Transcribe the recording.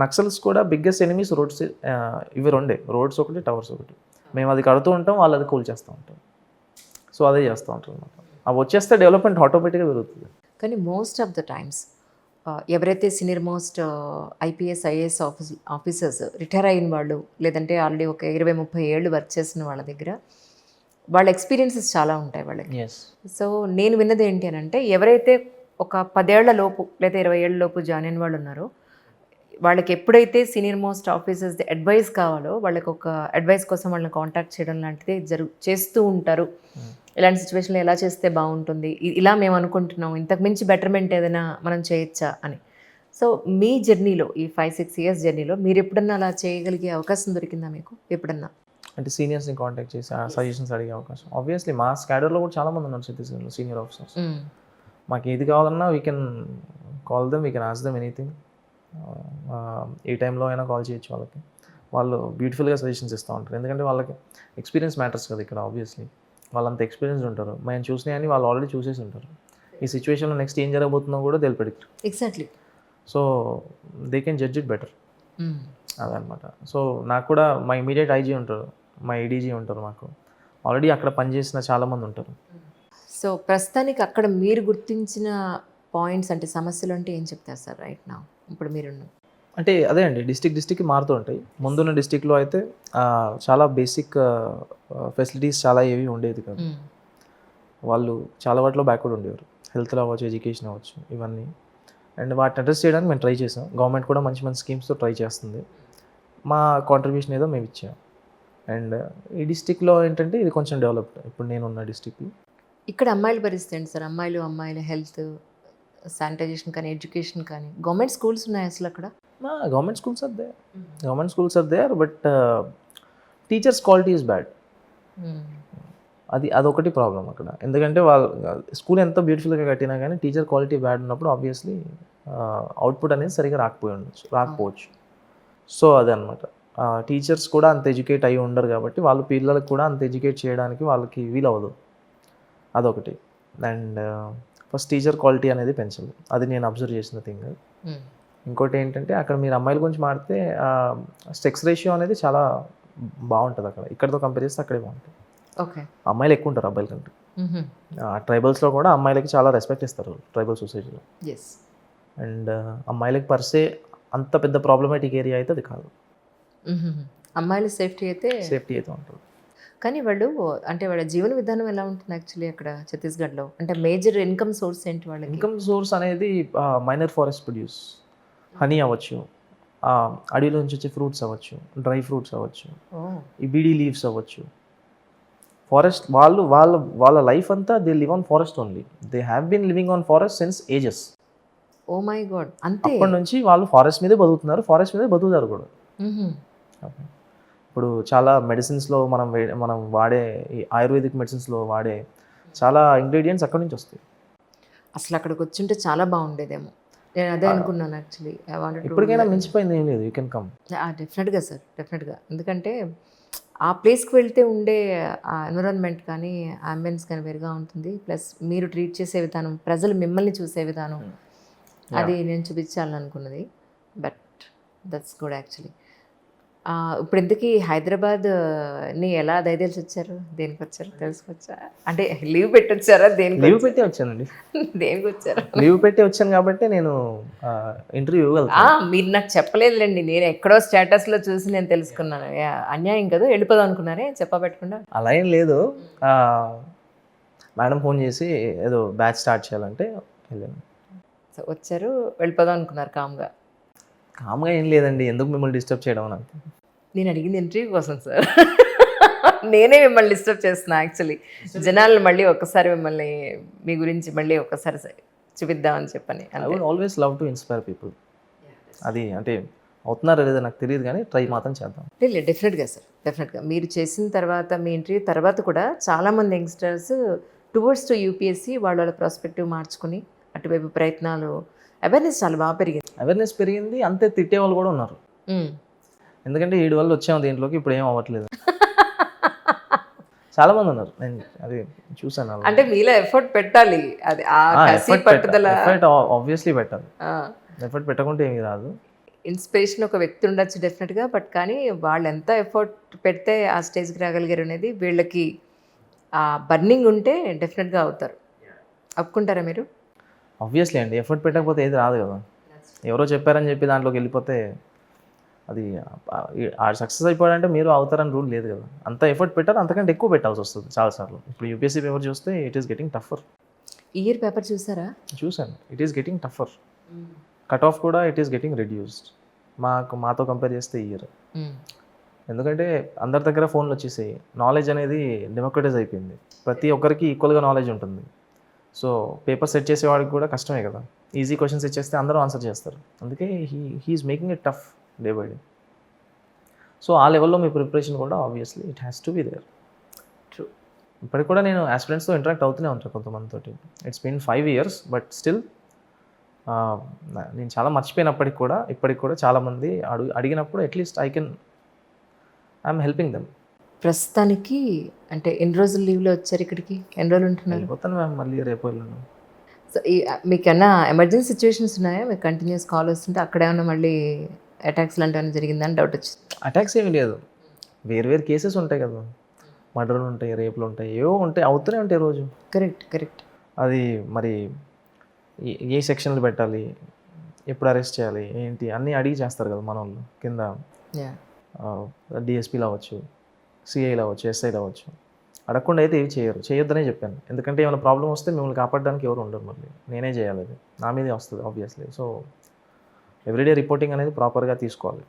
నక్సల్స్ కూడా biggest enemies roads, ఇవి రెండే, రోడ్స్ ఒకటి, టవర్స్ ఒకటి. మేము అది కడుతూ ఉంటాం, వాళ్ళు అది కూల్ చేస్తూ ఉంటాం. సో అదే చేస్తూ ఉంటాం అనమాట. అవి వచ్చేస్తే డెవలప్మెంట్ ఆటోమేటిక్గా పెరుగుతుంది. కానీ మోస్ట్ ఆఫ్ ద టైమ్స్ ఎవరైతే senior most IPS IAS officers retire అయిన వాళ్ళు, లేదంటే ఆల్రెడీ ఒక 20-30 ఏళ్ళు వర్క్ చేసిన వాళ్ళ దగ్గర వాళ్ళ ఎక్స్పీరియన్సెస్ చాలా ఉంటాయి వాళ్ళకి. సో నేను విన్నది ఏంటి అని అంటే, ఎవరైతే ఒక 10 ఏళ్ల లోపు లేదా 20 ఏళ్ల లోపు జాయిన్ అయిన వాళ్ళు ఉన్నారో, వాళ్ళకి ఎప్పుడైతే సీనియర్ మోస్ట్ ఆఫీసర్స్ అడ్వైస్ కావాలో, వాళ్ళకి ఒక అడ్వైస్ కోసం వాళ్ళని కాంటాక్ట్ చేయడం లాంటిది చేస్తూ ఉంటారు. ఇలాంటి సిచ్యువేషన్లో ఎలా చేస్తే బాగుంటుంది, ఇలా మేము అనుకుంటున్నాం, ఇంతకు మించి బెటర్మెంట్ ఏదైనా మనం చేయొచ్చా అని. సో మీ జర్నీలో, ఈ 5-6 ఇయర్స్ జర్నీలో మీరు ఎప్పుడన్నా అలా చేయగలిగే అవకాశం దొరికిందా మీకు ఎప్పుడన్నా? అంటే సీనియర్స్ని కాంటాక్ట్ చేసి సజెషన్స్ అడిగే అవకాశం. ఆబ్వియస్లీ మా స్కాడర్లో కూడా చాలామంది ఉన్నారు ఛత్తీస్గఢ్లో సీనియర్ ఆఫీసర్స్. మాకు ఏది కావాలన్నా we can call them, we can ask them anything. ఏ టైంలో అయినా కాల్ చేయొచ్చు వాళ్ళకి. వాళ్ళు బ్యూటిఫుల్గా సజెషన్స్ ఇస్తూ ఉంటారు. ఎందుకంటే వాళ్ళకి ఎక్స్పీరియన్స్ మ్యాటర్స్ కదా ఇక్కడ. ఆబ్వియస్లీ వాళ్ళంత ఎక్స్పీరియన్స్ ఉంటారు. మేము చూసినాయని వాళ్ళు ఆల్రెడీ చూసేసి ఉంటారు. ఈ సిచ్యువేషన్లో నెక్స్ట్ ఏం జరగబోతుందో కూడా they will predict. Exactly. So they can judge it better. అదనమాట. సో నాకు కూడా మా ఇమీడియట్ ఐజీ ఉంటారు, మా ఏడీజీ ఉంటారు. మాకు ఆల్రెడీ అక్కడ పనిచేసిన చాలామంది ఉంటారు. సో ప్రస్తుతానికి అక్కడ మీరు గుర్తించిన పాయింట్స్ అంటే సమస్యలు అంటే ఏం చెప్తారు సార్ రైట్ నా? ఇప్పుడు మీరున్న అంటే అదే అండి, డిస్టిక్కి మారుతూ ఉంటాయి. ముందున్న డిస్టిక్లో అయితే చాలా బేసిక్ ఫెసిలిటీస్ చాలా ఏవి ఉండేది కాదు. వాళ్ళు చాలా వాటిలో బ్యాక్వర్డ్ ఉండేవారు. హెల్త్లో అవ్వచ్చు, ఎడ్యుకేషన్ అవ్వచ్చు, ఇవన్నీ. అండ్ వాటిని అడ్రస్ చేయడానికి మేము ట్రై చేసాం. గవర్నమెంట్ కూడా మంచి మంచి స్కీమ్స్తో ట్రై చేస్తుంది. మా కాంట్రిబ్యూషన్ ఏదో మేము ఇచ్చాం. అండ్ ఈ డిస్టిక్లో ఏంటంటే ఇది కొంచెం డెవలప్డ్. ఇప్పుడు నేనున్న డిస్టిక్లో ఇక్కడ అమ్మాయిల పరిస్థితి ఏంటి సార్? అమ్మాయిల హెల్త్, శానిటైజేషన్ కానీ, ఎడ్యుకేషన్ కానీ, గవర్నమెంట్ స్కూల్స్ ఉన్నాయి అసలు అక్కడ? Government schools are there but teachers quality is bad. అదొకటి ప్రాబ్లం అక్కడ. ఎందుకంటే వాళ్ళు స్కూల్ ఎంత బ్యూటిఫుల్గా కట్టినా కానీ టీచర్ క్వాలిటీ బ్యాడ్ ఉన్నప్పుడు ఆబ్వియస్లీ అవుట్పుట్ అనేది సరిగా రాకపోవచ్చు. సో అదనమాట. టీచర్స్ కూడా అంత ఎడ్యుకేట్ అయ్యి ఉండరు కాబట్టి వాళ్ళు పిల్లలకు కూడా అంత ఎడ్యుకేట్ చేయడానికి వాళ్ళకి వీలవ్వదు. అదొకటి. అండ్ ఫస్ట్ టీచర్ క్వాలిటీ అనేది పెంచాలి. అది నేను అబ్జర్వ్ చేసిన థింగ్. ఇంకోటి ఏంటంటే అక్కడ మీరు అమ్మాయిల గురించి మాడితే సెక్స్ రేషియో అనేది చాలా బాగుంటుంది అక్కడ. ఇక్కడతో కంపేర్ చేస్తే అక్కడే బాగుంటుంది. ఓకే. అమ్మాయిలు ఎక్కువ ఉంటారు అబ్బాయిల కంటే. ట్రైబల్స్లో కూడా అమ్మాయిలకి చాలా రెస్పెక్ట్ ఇస్తారు ట్రైబల్ సొసైటీలో. అండ్ అమ్మాయిలకి పర్సే అంత పెద్ద ప్రాబ్లమాటిక్ ఏరియా అయితే అది కాదు. అమ్మాయిల సేఫ్టీ అయితే ఉంటుంది. కానీ వాళ్ళు అంటే వాళ్ళ జీవన విధానం ఎలా ఉంటుంది యాక్చువల్లీ అక్కడ ఛత్తీస్గఢ్లో? అంటే మేజర్ ఇన్కమ్ సోర్స్ ఏంటి వాళ్ళకి? ఇన్కమ్ సోర్స్ అనేది మైనర్ ఫారెస్ట్ ప్రొడ్యూస్, హనీ అవ్వచ్చు, అడవిలో నుంచి వచ్చే ఫ్రూట్స్ అవ్వచ్చు, డ్రై ఫ్రూట్స్ అవ్వచ్చు, ఈ బీడీ లీవ్స్ అవ్వచ్చు. ఫారెస్ట్ వాళ్ళ లైఫ్ అంతా they live on forest only. They have been living on forest since ages. Oh my god. అంతే. అప్పటి నుంచి వాళ్ళు ఫారెస్ట్ మీదే బతుకుతున్నారు, ఫారెస్ట్ మీదే బతుకుతారు కూడా. ఇప్పుడు చాలా మెడిసిన్స్లో మనం వాడే ఈ ఆయుర్వేదిక్ మెడిసిన్స్లో వాడే చాలా ఇంగ్రీడియంట్స్ అక్కడి నుంచి వస్తాయి. అసలు అక్కడికి వచ్చుంటే చాలా బాగుండేదేమో. నేను అదే అనుకున్నాను యాక్చువల్లీ. ఇప్పటికైనా మించిపోయింది ఏం లేదు. You can come. డెఫినెట్గా సార్, డెఫినెట్గా. ఎందుకంటే ఆ ప్లేస్కి వెళ్తే ఉండే ఆ ఎన్విరాన్మెంట్ కానీ, అంబియన్స్ కానీ వేరుగా ఉంటుంది. ప్లస్ మీరు ట్రీట్ చేసే విధానం, ప్రజలు మిమ్మల్ని చూసే విధానం, అది నేను చూపించాలని అనుకున్నది. But that's good actually. ఇప్పుడు ఇంతకీ హైదరాబాద్ని ఎలా దయచేసి వచ్చారు? దేనికి వచ్చారు తెలుసుకోవచ్చా? అంటే లీవ్ పెట్టి వచ్చారా? లీవ్ పెట్టి వచ్చానండి. దేనికి వచ్చారు? లీవ్ పెట్టి వచ్చాను కాబట్టి నేను ఇంటర్వ్యూ మీరు నాకు చెప్పలేదులేండి. నేను ఎక్కడో స్టేటస్లో చూసి నేను తెలుసుకున్నాను. అన్యాయం కదా, వెళ్ళిపోదాం అనుకున్నారే చెప్పబెట్టకుండా? అలా ఏం లేదు. మేడం ఫోన్ చేసి ఏదో బ్యాచ్ స్టార్ట్ చేయాలంటే వెళ్ళాను. సో వచ్చారు, వెళ్ళిపోదాం అనుకున్నారు కామ్గా? కామ్గా ఏం లేదండి, ఎందుకు మిమ్మల్ని డిస్టర్బ్ చేయడం నాకు. నేను అడిగింది ఇంటర్వ్యూ కోసం సార్. నేనే మిమ్మల్ని డిస్టర్బ్ చేస్తున్నా యాక్చువల్లీ. జనాలు మళ్ళీ ఒక్కసారి మిమ్మల్ని, మీ గురించి మళ్ళీ ఒక్కసారి చూపిద్దామని చెప్పని. I would always love to inspire people. అది అంటే అవుతున్నారా లేదా నాకు తెలియదు కానీ ట్రై మాత్రం చేద్దాం. లేదు, డెఫినెట్గా సార్, డెఫినెట్గా. మీరు చేసిన తర్వాత, మీ ఇంటర్వ్యూ తర్వాత కూడా చాలామంది యంగ్స్టర్స్ టువర్డ్స్ టు యూపీఎస్సీ వాళ్ళ ప్రాస్పెక్టివ్ మార్చుకుని అటువైపు ప్రయత్నాలు, అవేర్నెస్ చాలా బాగా పెరిగింది. అంతే తిట్టే వాళ్ళు కూడా ఉన్నారు. ఎందుకంటే 7 వల్ల వచ్చాము దీంట్లోకి, ఇప్పుడు ఏం అవ్వట్లేదు. చాలా మంది ఉన్నారు, నేను అది చూసాను. అంటే మీలో ఎఫర్ట్ పెట్టాలి. అది ఎఫర్ట్ ఆబ్వియస్లీ పెట్టాలి. ఎఫర్ట్ పెట్టకుంటే ఏమీ రాదు. ఇన్స్పిరేషన్ ఒక వ్యక్తి ఉండొచ్చు డెఫినెట్గా, బట్ కానీ వాళ్ళు ఎంత ఎఫర్ట్ పెడితే ఆ స్టేజ్కి రాగలిగారు అనేది వీళ్ళకి ఆ బర్నింగ్ ఉంటే డెఫినెట్గా అవుతారు. ఒప్పుకుంటారా మీరు? ఆబ్వియస్లీ అండి, ఎఫర్ట్ పెట్టకపోతే ఏది రాదు కదా. ఎవరో చెప్పారని చెప్పి దాంట్లోకి వెళ్ళిపోతే అది ఆ సక్సెస్ అయిపోయాడంటే మీరు అవుతారని రూల్ లేదు కదా. అంత ఎఫర్ట్ పెట్టారు, అంతకంటే ఎక్కువ పెట్టాల్సి వస్తుంది చాలాసార్లు. ఇప్పుడు యూపీఎస్సీ పేపర్ చూస్తే ఇట్ ఈస్ గెటింగ్ టఫర్. ఈ ఇయర్ పేపర్ చూసారా? చూశాను, it is getting టఫర్. Cut off కూడా ఇట్ ఈస్ గెటింగ్ రెడ్యూస్డ్ మాతో కంపేర్ చేస్తే ఈ ఇయర్. ఎందుకంటే అందరి దగ్గర ఫోన్లు వచ్చేసాయి, నాలెడ్జ్ అనేది డెమోక్రటైజ్ అయిపోయింది, ప్రతి ఒక్కరికి ఈక్వల్గా నాలెడ్జ్ ఉంటుంది. సో పేపర్ సెట్ చేసేవాడికి కూడా కష్టమే కదా. ఈజీ క్వశ్చన్స్ ఇచ్చేస్తే అందరూ ఆన్సర్ చేస్తారు. అందుకే he's making it tough day by day. So ఆ లెవెల్లో మీ ప్రిపరేషన్ కూడా obviously it has to be there. True. ఇప్పటికి కూడా నేను ఆస్పిరెంట్స్తో ఇంటరాక్ట్ అవుతూనే ఉంటాను కొంతమందితోటి. It's been 5 years, but still నేను చాలా మర్చిపోయినప్పటికి కూడా ఇప్పటికి కూడా చాలామంది అడిగినప్పుడు అట్లీస్ట్ ఐఎమ్ హెల్పింగ్ దెమ్. ప్రస్తుతానికి అంటే ఎన్ని రోజులు లీవ్లో వచ్చారు ఇక్కడికి? ఎన్ని రోజులు ఉంటున్నారు? వెళ్ళిపోతాను మ్యామ్, మళ్ళీ రేపు వెళ్ళను. సో మీకేమన్నా ఎమర్జెన్సీ సిచ్యువేషన్స్ ఉన్నాయా? మీకు కంటిన్యూస్ కాల్ వస్తుంటే అక్కడ ఏమన్నా మళ్ళీ అటాక్స్ లాంటివి ఏమైనా జరిగిందని డౌట్ వచ్చింది? అటాక్స్ ఏమీ లేదు, వేరు కేసెస్ ఉంటాయి కదా, మర్డర్లు ఉంటాయి, రేపులు ఉంటాయి, ఏవో ఉంటాయి, అవుతూనే ఉంటాయి రోజు. కరెక్ట్. అది మరి ఏ సెక్షన్లు పెట్టాలి, ఎప్పుడు అరెస్ట్ చేయాలి, ఏంటి అన్నీ అడిగి చేస్తారు కదా మన వాళ్ళు కింద. డిఎస్పీలు అవ్వచ్చు, సిఐలు అవ్వచ్చు, ఎస్ఐలు అవ్వచ్చు. అడగకుండా అయితే ఏవి చేయొద్దనే చెప్పాను. ఎందుకంటే ఏమైనా ప్రాబ్లం వస్తే మిమ్మల్ని కాపాడడానికి ఎవరు ఉండరు, మళ్ళీ నేనే చేయాలి, అది నా మీదే వస్తుంది ఆబ్వియస్లీ. సో ఎవ్రీడే రిపోర్టింగ్ అనేది ప్రాపర్గా తీసుకోవాలి.